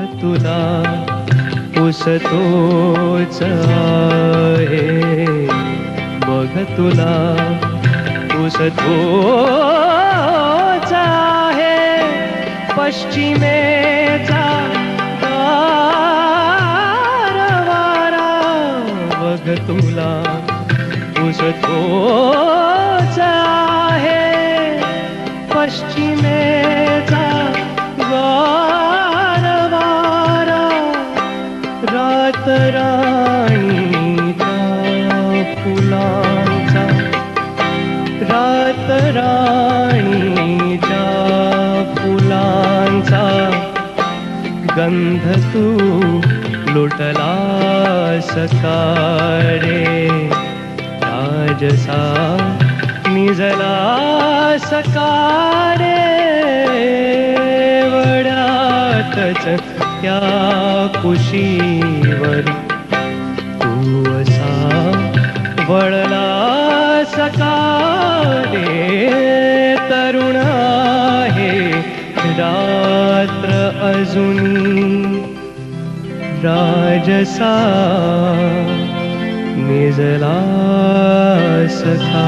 तुला पुसतोच आहे, बघ तुला पुसतोच आहे. पश्चिमेचा वारा बघ तुला पुसतोच आहे. पश्चिमेचा वारा रात राणीच्या फुलांचा, रात राणीच्या फुलांचा गंध तू लुटलास का रे. राजसा निजलास का रे. वड्यातच त्या कुशीवर तू असा वळलास का रे. तरुण आहे रात्र अजूनी, राजसा निजलास का